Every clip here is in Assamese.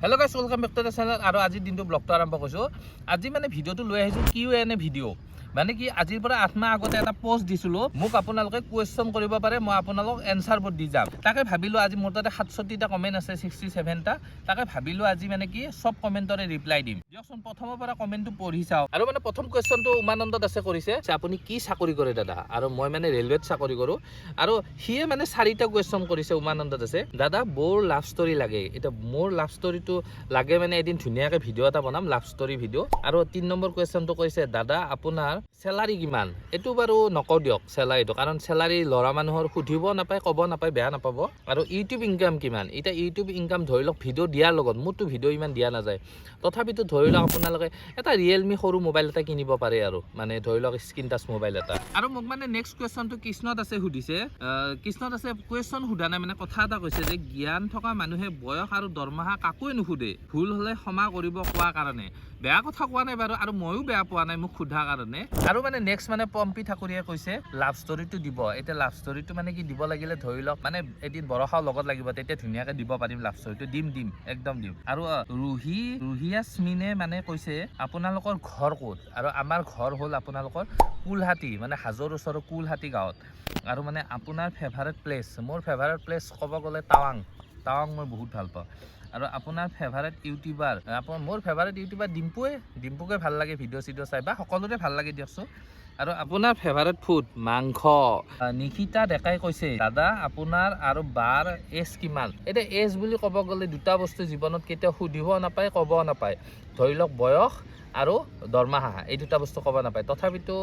Hello guys, welcome back to the channel. আৰু আজি দিনটো ব্লগটো আৰম্ভ কৰিছো। আজি মানে ভিডিওটো লৈ আহিছো কিউএনএ ভিডিও। মানে কি আজিৰ পৰা 8 মাহ আগতে এটা পোষ্ট দিছিলো। মোক আপোনালোকে কোৱেশ্চন কৰিব পাৰে, মই আপোনালোক এনসাৰ বোৰ দি যাম। তাকে ভাবিলো আজি মোৰ তাতে 67 টা কমেন্ট আছে, 67 টা। তাকে ভাবিলো আজি মানে কি সব কমেন্টৰে ৰিপ্লাই দিম। দিয়কচোন প্ৰথমৰ পৰা কমেন্টটো পঢ়ি চাও। আৰু মানে প্ৰথম কোৱেশ্চনটো উমানন্দ দাসে কৰিছে যে আপুনি কি চাকৰি কৰে দাদা? আৰু মই মানে ৰেলৱেত চাকৰি কৰো। আৰু হিয়ে মানে 4টা কোৱেশ্চন কৰিছে উমানন্দ দাসে। দাদা বৰ লাভ ষ্টৰী লাগে। এটা মোৰ লাভ ষ্টৰীটো লাগে মানে এদিন ধুনীয়াকে ভিডিও এটা বনাম, লাভ ষ্টৰী ভিডিও। আৰু 3 নম্বৰ কোৱেশ্চনটো কৈছে দাদা আপোনাৰ স্যালাৰি কিমান? এটো বাৰু নকও দিয়ক স্যালাৰিটো, কাৰণ স্যালাৰি লৰা মানুহৰ সুধিব নাপায়, কব নাপায়, বেয়া নাপাব। আৰু ইউটিউব ইনকাম কিমান? এটা ইউটিউব ইনকাম ধৰি লওক ভিডিও দিয়াৰ লগত, মোৰটো ভিডিও ইমান দিয়া নাযায়, তথাপিতো ধৰি লওক আপোনালোকে এটা ৰিয়েলমি সৰু মোবাইল এটা কিনিব পাৰে আৰু মানে ধৰি লওক স্ক্ৰিন টাচ মোবাইল এটা। আৰু মোক মানে নেক্সট কোৱেশ্চনটো কৃষ্ণত আছে সুধিছে। কৃষ্ণত আছে কোৱেশ্চন সুধা নাই, মানে কথা এটা কৈছে যে জ্ঞান থকা মানুহে বয়স আৰু দৰমহা কাকোৱে নুসুধে, ভুল হলে ক্ষমা কৰিব কোৱা কাৰণে। বেয়া কথা কোৱা নাই বাৰু, আৰু ময়ো বেয়া পোৱা নাই মোক সোধা কাৰণে। আৰু মানে নেক্সট মানে পম্পি ঠাকুৰীয়ে কৈছে লাভ ষ্টৰীটো দিব। এতিয়া লাভ ষ্টৰীটো মানে কি দিব লাগিলে ধৰি লওক মানে এদিন বৰষাও লগত লাগিব, তেতিয়া ধুনীয়াকে দিব পাৰিম লাভ ষ্টৰীটো। দিম একদম দিম। আৰু ৰুহিয়াছমিনে মানে কৈছে আপোনালোকৰ ঘৰ ক'ত? আৰু আমাৰ ঘৰ হ'ল আপোনালোকৰ কুলহাটী, মানে হাজোৰ ওচৰৰ কুলহাটী গাঁৱত। আৰু মানে আপোনাৰ ফেভাৰেট প্লেচ, মোৰ ফেভাৰেট প্লেচ ক'ব গ'লে টাৱাং মই বহুত ভাল পাওঁ। আৰু আপোনাৰ ফেভাৰেট ইউটিউবাৰ, মোৰ ফেভাৰেট ইউটিউবাৰ ডিম্পুকে ভাল লাগে, ভিডিঅ' চিডিঅ' চাই বা সকলোৰে ভাল লাগে দিয়কচোন। আৰু আপোনাৰ ফেভাৰেট ফুড মাংস। নিকিতা ডেকাই কৈছে দাদা আপোনাৰ আৰু বাৰ এজ কিমান? এতিয়া এজ বুলি ক'ব গ'লে দুটা বস্তু জীৱনত কেতিয়াও সুধিব নাপায়, ক'ব নাপায়। ধৰি লওক বয়স আৰু দৰমহা, এই দুটা বস্তু ক'ব নাপায়। তথাপিতো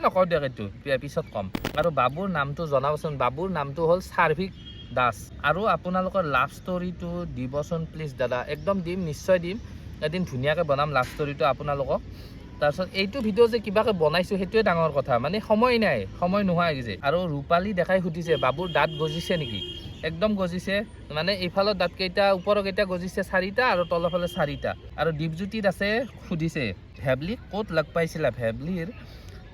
নকওঁ দিয়ক, এইটো পিছত ক'ম। আৰু বাবুৰ নামটো জনাবচোন। বাবুৰ নামটো হ'ল চাৰ্ভিক দাস। আৰু আপোনালোকৰ লাভ ষ্টৰীটো দিবচোন প্লিজ দাদা। একদম দিম, নিশ্চয় দিম, এদিন ধুনীয়াকৈ বনাম লাভ ষ্টৰীটো আপোনালোকক। তাৰপিছত এইটো ভিডিঅ' যে কিবাকে বনাইছো সেইটোৱে ডাঙৰ কথা, মানে সময় নাই, সময় নোহোৱা হৈ গৈছে। আৰু ৰূপালী দেখাই সুধিছে বাবুৰ দাঁত গজিছে নেকি? একদম গজিছে, মানে এইফালৰ দাঁত কেইটা ওপৰৰ কেইটা গজিছে 4টা আৰু তলৰ ফালে 4টা। আৰু দীপজ্যোতি দাসে সুধিছে ভেবলিক ক'ত লগ পাইছিলা?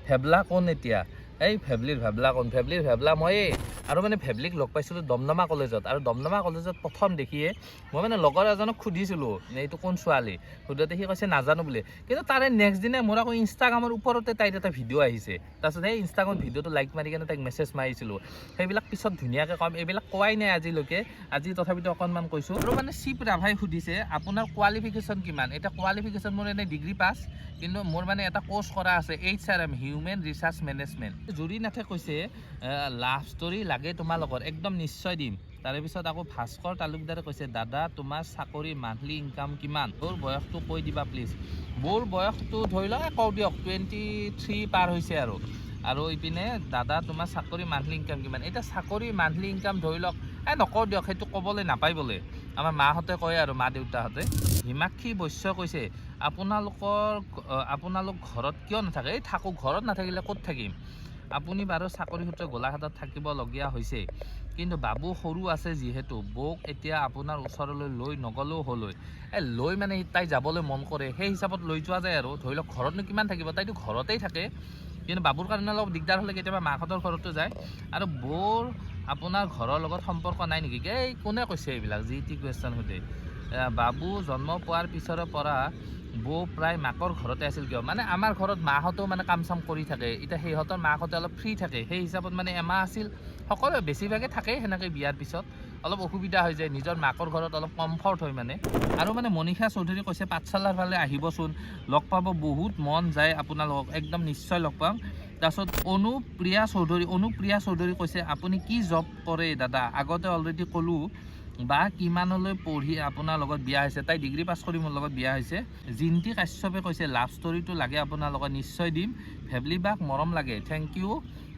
ভেবলা কোন এতিয়া? এই ভেবলিৰ ভেবলা ময়ে। আৰু মানে ভেবলিক লগ পাইছিলোঁ দমদমা কলেজত। আৰু দমদমা কলেজত প্ৰথম দেখিয়ে মই মানে লগৰ এজনক সুধিছিলোঁ এইটো কোন ছোৱালী, সুধোতে সি কৈছে নাজানো বুলি। কিন্তু তাৰে নেক্সট দিনা মোৰ আকৌ ইনষ্টাগ্ৰামৰ ওপৰতে তাইৰ এটা ভিডিঅ' আহিছে। তাৰপিছত সেই ইনষ্টাগ্ৰাম ভিডিঅ'টো লাইক মাৰি কিনে তাইক মেছেজ মাৰিছিলোঁ। সেইবিলাক পিছত ধুনীয়াকৈ ক'ম, এইবিলাক কোৱাই নাই আজিলৈকে, আজি তথাপিতো অকণমান কৈছোঁ। আৰু মানে শিৱ ৰাভাই সুধিছে আপোনাৰ কোৱালিফিকেশ্যন কিমান? এতিয়া কোৱালিফিকেশ্যন মোৰ এনেই ডিগ্ৰী পাছ, কিন্তু মোৰ মানে এটা কোৰ্চ কৰা আছে HRM, হিউমেন ৰিচাৰ্চ মেনেজমেণ্ট। জুৰিনাথে কৈছে লাভ ষ্টৰী লাগে তোমালোকৰ, একদম নিশ্চয় দিম। তাৰে পিছত আকৌ ভাস্কৰ তালুকদাৰে কৈছে দাদা তোমাৰ চাকৰি মান্থলি ইনকাম কিমান? মোৰ বয়সটো কৈ দিবা প্লিজ। মোৰ বয়সটো ধৰি লওক কওঁ দিয়ক 23 পাৰ হৈছে। আৰু ইপিনে দাদা তোমাৰ চাকৰি মান্থলি ইনকাম কিমান? এতিয়া চাকৰি মান্থলি ইনকাম ধৰি লওক নকওঁ দিয়ক, সেইটো ক'বলৈ নাপায় বোলে, আমাৰ মাহঁতে কয় আৰু মা দেউতাহঁতে। হিমাক্ষী বৈশ্য কৈছে আপোনালোক ঘৰত কিয় নাথাকে? এই থাকোঁ, ঘৰত নাথাকিলে ক'ত থাকিম? আপুনি বাৰু চাকৰি সূত্ৰে গোলাঘাটত থাকিবলগীয়া হৈছে, কিন্তু বাবু সৰু আছে যিহেতু বৌক এতিয়া আপোনাৰ ওচৰলৈ লৈ নগ'লেও হ'লৈ। লৈ মানে তাই যাবলৈ মন কৰে, সেই হিচাপত লৈ যোৱা যায়। আৰু ধৰি লওক ঘৰতনো কিমান থাকিব, তাইতো ঘৰতেই থাকে, কিন্তু বাবুৰ কাৰণে অলপ দিগদাৰ হ'লে কেতিয়াবা মাকহঁতৰ ঘৰতো যায়। আৰু বৌৰ আপোনাৰ ঘৰৰ লগত সম্পৰ্ক নাই নেকি? এই কোনে কৈছে এইবিলাক যি টি কুৱেশ্যন সোধে? বাবু জন্ম পোৱাৰ পিছৰে পৰা বৌ প্ৰায় মাকৰ ঘৰতে আছিল কিয়? মানে আমাৰ ঘৰত মাহঁতেও মানে কাম চাম কৰি থাকে, এতিয়া সিহঁতৰ মাহঁতে অলপ ফ্ৰী থাকে, সেই হিচাপত মানে এমাহ আছিল। সকলোৱে বেছিভাগে থাকেই সেনেকৈ বিয়াৰ পিছত অলপ অসুবিধা হৈ যায়, নিজৰ মাকৰ ঘৰত অলপ কমফৰ্ট হয় মানে। আৰু মানে মনীষা চৌধুৰী কৈছে পাঠশালাৰ ফালে আহিবচোন, লগ পাব বহুত মন যায় আপোনালোকক, একদম নিশ্চয় লগ পাম। তাৰপিছত অনুপ্ৰিয়া চৌধুৰী কৈছে আপুনি কি জব কৰে দাদা? আগতে অলৰেডি ক'লোঁ। বা কিমানলৈ পঢ়ি আপোনাৰ লগত বিয়া হৈছে? তাই ডিগ্ৰী পাছ কৰি মোৰ লগত বিয়া হৈছে। জিন্তি কাশ্যপে কৈছে লাভ ষ্টৰীটো লাগে আপোনাৰ লগত, নিশ্চয় দিম। ভেবলি বাক মৰম লাগে, থেংক ইউ।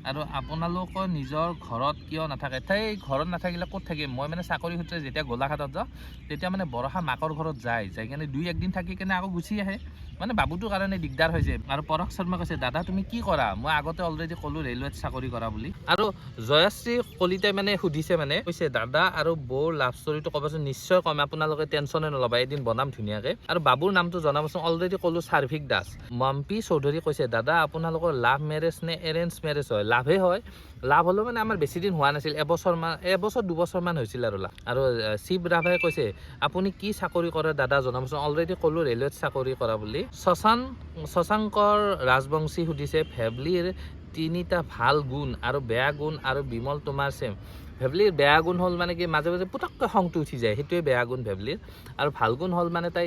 আৰু আপোনালোকৰ নিজৰ ঘৰত কিয় নাথাকে? তাই ঘৰত নাথাকিলে ক'ত থাকিম? মই মানে চাকৰি সূত্ৰে যেতিয়া গোলাঘাটত যাওঁ তেতিয়া মানে বৰষা মাকৰ ঘৰত যাই কিনে 2-1 দিন থাকি কিনে আকৌ গুচি আহে। মানে বাবুটোৰ কাৰণে দিগদাৰ হৈছে আৰু পৰাগ শৰ্মা কৈছে দাদা তুমি কি কৰা মই আগতে অলৰেডি ক'লো ৰেলৱেত চাকৰি কৰা বুলি আৰু জয়শ্ৰী কলিতাই মানে সুধিছে মানে কৈছে দাদা আৰু বৌৰ লাভ ষ্টৰিটো ক'বচোন নিশ্চয় কম আপোনালোকে টেনশ্যনে নল'বা এদিন বনাম ধুনীয়াকৈ আৰু বাবুৰ নামটো জনাবচোন অলৰেডি ক'লো চাৰ্ভিক দাস মাম্পি চৌধুৰী কৈছে দাদা আপোনালোকৰ লাভ মেৰেজ নে এৰেঞ্জ মেৰেজ হয় লাভে হয় লাভ হ'লেও মানে আমাৰ বেছি দিন হোৱা নাছিল এবছৰ দুবছৰমান হৈছিল আৰু শিৱ ৰাভাই কৈছে আপুনি কি চাকৰি কৰে দাদা জনাবচোন অলৰেডি ক'লো ৰেলৱেত চাকৰি কৰা বুলি শশাংকৰ ৰাজবংশী সুধিছে ভেবলিৰ 3টা ভাল গুণ আৰু বেয়া গুণ আৰু বিমল তোমাৰ চেম ভেবলিৰ বেয়া গুণ হ'ল মানে কি মাজে মাজে পুটককৈ খংটো উঠি যায় সেইটোৱে বেয়া গুণ ভেবলিৰ আৰু ভাল গুণ হ'ল মানে তাই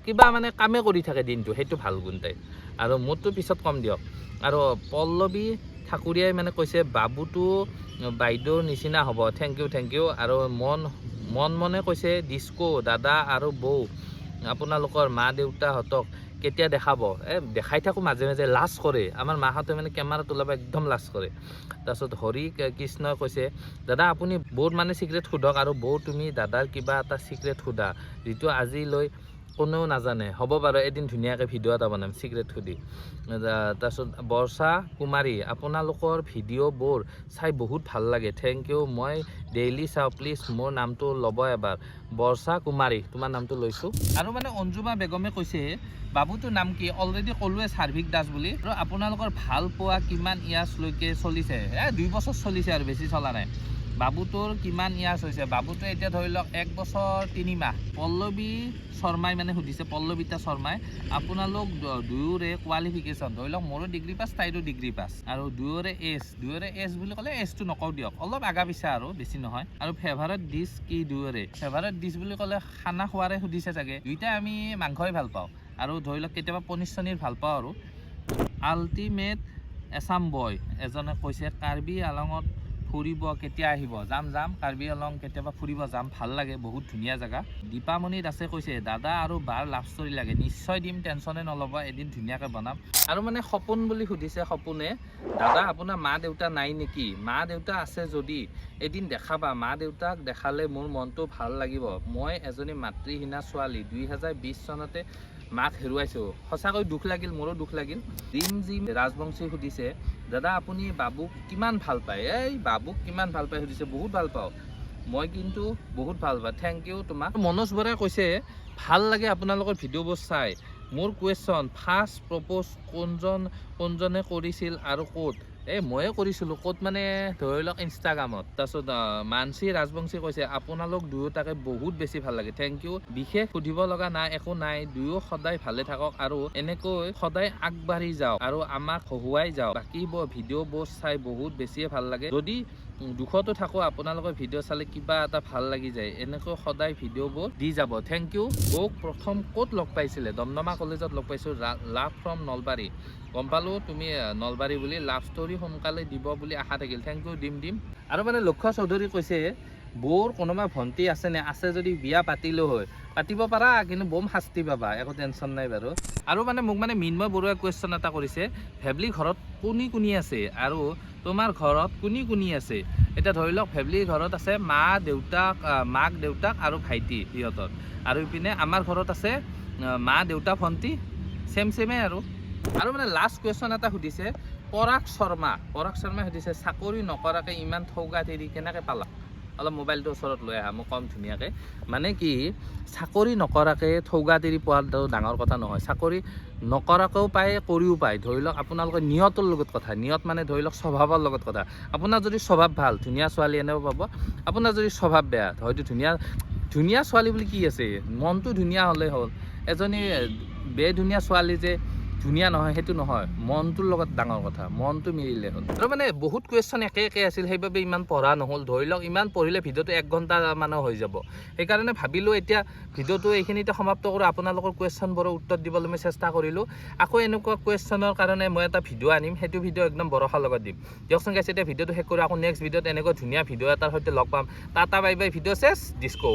কিবা মানে কামে কৰি থাকে দিনটো সেইটো ভাল গুণ তাই আৰু মোৰটো পিছত কম দিয়ক আৰু পল্লৱী ঠাকুৰীয়াই মানে কৈছে বাবুটো বাইদেউৰ নিচিনা হ'ব থেংক ইউ আৰু মনে কৈছে ডিস্কো দাদা আৰু বৌ আপোনালোকৰ মা দেউতাহঁতক কেতিয়া দেখাব দেখাই থাকোঁ মাজে মাজে লাজ কৰে আমাৰ মাহঁতে মানে কেমেৰাত ওলাব একদম লাজ কৰে তাৰপিছত হৰি কৃষ্ণই কৈছে দাদা আপুনি বৌৰ মানে চিক্ৰেট সোধক আৰু বৌ তুমি দাদাৰ কিবা এটা চিক্ৰেট সোধা যিটো আজিলৈ কোনেও নাজানে হ'ব বাৰু এদিন ধুনীয়াকৈ ভিডিঅ' এটা বনাম চিক্ৰেট সুধি তাৰপিছত বৰ্ষা কুমাৰী আপোনালোকৰ ভিডিঅ'বোৰ চাই বহুত ভাল লাগে থেংক ইউ মই ডেইলি চাওঁ প্লিজ মোৰ নামটো ল'ব এবাৰ বৰ্ষা কুমাৰী তোমাৰ নামটো লৈছোঁ আৰু মানে অঞ্জুমা বেগমে কৈছে বাবুটোৰ নাম কি অলৰেডি ক'লোৱে চাৰ্ভিক দাস বুলি আৰু আপোনালোকৰ ভাল পোৱা কিমান ইয়াৰ্ছলৈকে চলিছে 2 বছৰ চলিছে আৰু বেছি চলা নাই বাবুটোৰ কিমান ইয়াৰ্ছ হৈছে বাবুটো এতিয়া ধৰি লওক 1 বছৰ 3 মাহ পল্লৱী শৰ্মাই মানে সুধিছে পল্লৱিতা শৰ্মাই আপোনালোক দুয়োৰে কোৱালিফিকেশ্যন ধৰি লওক মোৰো ডিগ্ৰী পাছ তাইৰো ডিগ্ৰী পাছ আৰু দুয়োৰে এজ বুলি ক'লে এজটো নকওঁ দিয়ক অলপ আগা পিছা আৰু বেছি নহয় আৰু ফেভাৰেট ডিছ কি দুয়োৰে ফেভাৰেট ডিছ বুলি ক'লে খানা খোৱাৰে সুধিছে চাগে দুইটাই আমি মাংসই ভাল পাওঁ আৰু ধৰি লওক কেতিয়াবা পনীৰ চনীৰ ভাল পাওঁ আৰু আল্টিমেট এছাম বয় এজনে কৈছে কাৰ্বি আলঙত ফুৰিব কেতিয়া আহিব যাম কাৰ্বি আলং কেতিয়াবা ফুৰিব যাম ভাল লাগে বহুত ধুনীয়া জেগা দীপামণি দাসে কৈছে দাদা আৰু বাৰ লাভ ষ্টৰি লাগে নিশ্চয় দিম টেনশ্যনে নল'ব এদিন ধুনীয়াকৈ বনাম আৰু মানে সপোন বুলি সুধিছে সপোনে দাদা আপোনাৰ মা দেউতা নাই নেকি মা দেউতা আছে যদি এদিন দেখাবা মা দেউতাক দেখালে মোৰ মনটো ভাল লাগিব মই এজনী মাতৃহীনা ছোৱালী 2020 চনতে মাক হেৰুৱাইছোঁ সঁচাকৈ দুখ লাগিল মোৰো দুখ লাগিল জিম ৰাজবংশী সুধিছে দাদা আপুনি বাবুক কিমান ভাল পায় বাবুক কিমান ভাল পায় সুধিছে বহুত ভাল পাওঁ মই কিন্তু বহুত ভাল পাওঁ থেংক ইউ তোমাক মনোজ বৰাই কৈছে ভাল লাগে আপোনালোকৰ ভিডিঅ'বোৰ চাই মোৰ কুৱেশ্যন ফাৰ্ষ্ট প্ৰপ'জ কোনজনে কৰিছিল আৰু ক'ত ময়ে কৰিছিলোঁ ক'ত মানে ধৰি লওক ইনষ্টাগ্ৰামত তাৰপিছত মানসী ৰাজবংশী কৈছে আপোনালোক দুয়োটাকে বহুত বেছি ভাল লাগে থেংক ইউ বিশেষ সুধিব লগা নাই একো নাই দুয়ো সদায় ভালে থাকক আৰু এনেকৈ সদায় আগবাঢ়ি যাওক আৰু আমাক হহুৱাই যাওক বাকী ভিডিঅ'বোৰ চাই বহুত বেছিয়ে ভাল লাগে যদি দুখতো থাকোঁ আপোনালোকৰ ভিডিঅ' চালে কিবা এটা ভাল লাগি যায় এনেকৈ সদায় ভিডিঅ'বোৰ দি যাব থেংক ইউ বৌক প্ৰথম ক'ত লগ পাইছিলে দমদমা কলেজত লগ পাইছোঁ লাভ ফ্ৰম নলবাৰী গম পালোঁ তুমি নলবাৰী বুলি লাভ ষ্টৰি সোনকালে দিব বুলি আশা থাকিল থেংক ইউ দিম আৰু মানে লক্ষ্য চৌধুৰী কৈছে বৌৰ কোনোবা ভণ্টি আছেনে আছে যদি বিয়া পাতিলেও হয় পাতিব পাৰা কিন্তু বম শাস্তি পাবা একো টেনশ্যন নাই বাৰু আৰু মানে মোক মানে মিন্ময় বৰুৱাই কুৱেশ্যন এটা কৰিছে ভেবলি ঘৰত কোনি আছে আৰু তোমাৰ ঘৰত কোনি আছে এতিয়া ধৰি লওক ভেবলিৰ ঘৰত আছে মাক দেউতাক আৰু ভাইটি সিহঁতৰ আৰু ইপিনে আমাৰ ঘৰত আছে মা দেউতা ভণ্টি চেমে আৰু মানে লাষ্ট কুৱেশ্যন এটা সুধিছে পৰাগ শৰ্মাই সুধিছে চাকৰি নকৰাকৈ ইমান ঠৌগাতিৰি কেনেকৈ পালা অলপ মোবাইলটো ওচৰত লৈ আহা মই কম ধুনীয়াকৈ মানে কি চাকৰি নকৰাকৈ ঠৌগাতিৰি পোৱাটো ডাঙৰ কথা নহয় চাকৰি নকৰাকৈও পায় কৰিও পায় ধৰি লওক আপোনালোকৰ নিয়তৰ লগত কথা নিয়ত মানে ধৰি লওক স্বভাৱৰ লগত কথা আপোনাৰ যদি স্বভাৱ ভাল ধুনীয়া ছোৱালী এনেও পাব আপোনাৰ যদি স্বভাৱ বেয়া হয়তো ধুনীয়া ছোৱালী বুলি কি আছে মনটো ধুনীয়া হ'লে হ'ল এজনী বেধুনীয়া ছোৱালী যে ধুনীয়া নহয় সেইটো নহয় মনটোৰ লগত ডাঙৰ কথা মনটো মিলিলে হ'ল আৰু মানে বহুত কুৱেশ্যন একে আছিল সেইবাবে ইমান পঢ়া নহ'ল ধৰি লওক ইমান পঢ়িলে ভিডিঅ'টো 1 ঘণ্টা মানৰ হৈ যাব সেইকাৰণে ভাবিলোঁ এতিয়া ভিডিঅ'টো এইখিনিতে সমাপ্ত কৰোঁ আপোনালোকৰ কুৱেশ্যনবোৰৰ উত্তৰ দিবলৈ মই চেষ্টা কৰিলোঁ আকৌ এনেকুৱা কুৱেশ্যনৰ কাৰণে মই এটা ভিডিঅ' আনিম সেইটো ভিডিঅ' একদম ভৰসাৰ লগত দিম দিয়কচোন গাইছে এতিয়া ভিডিঅ'টো শেষ কৰোঁ আকৌ নেক্সট ভিডিঅ'ত এনেকুৱা ধুনীয়া ভিডিঅ' এটাৰ সৈতে লগ পাম টাটা বাই বাই ভিডিঅ' চেছ ডিস্কো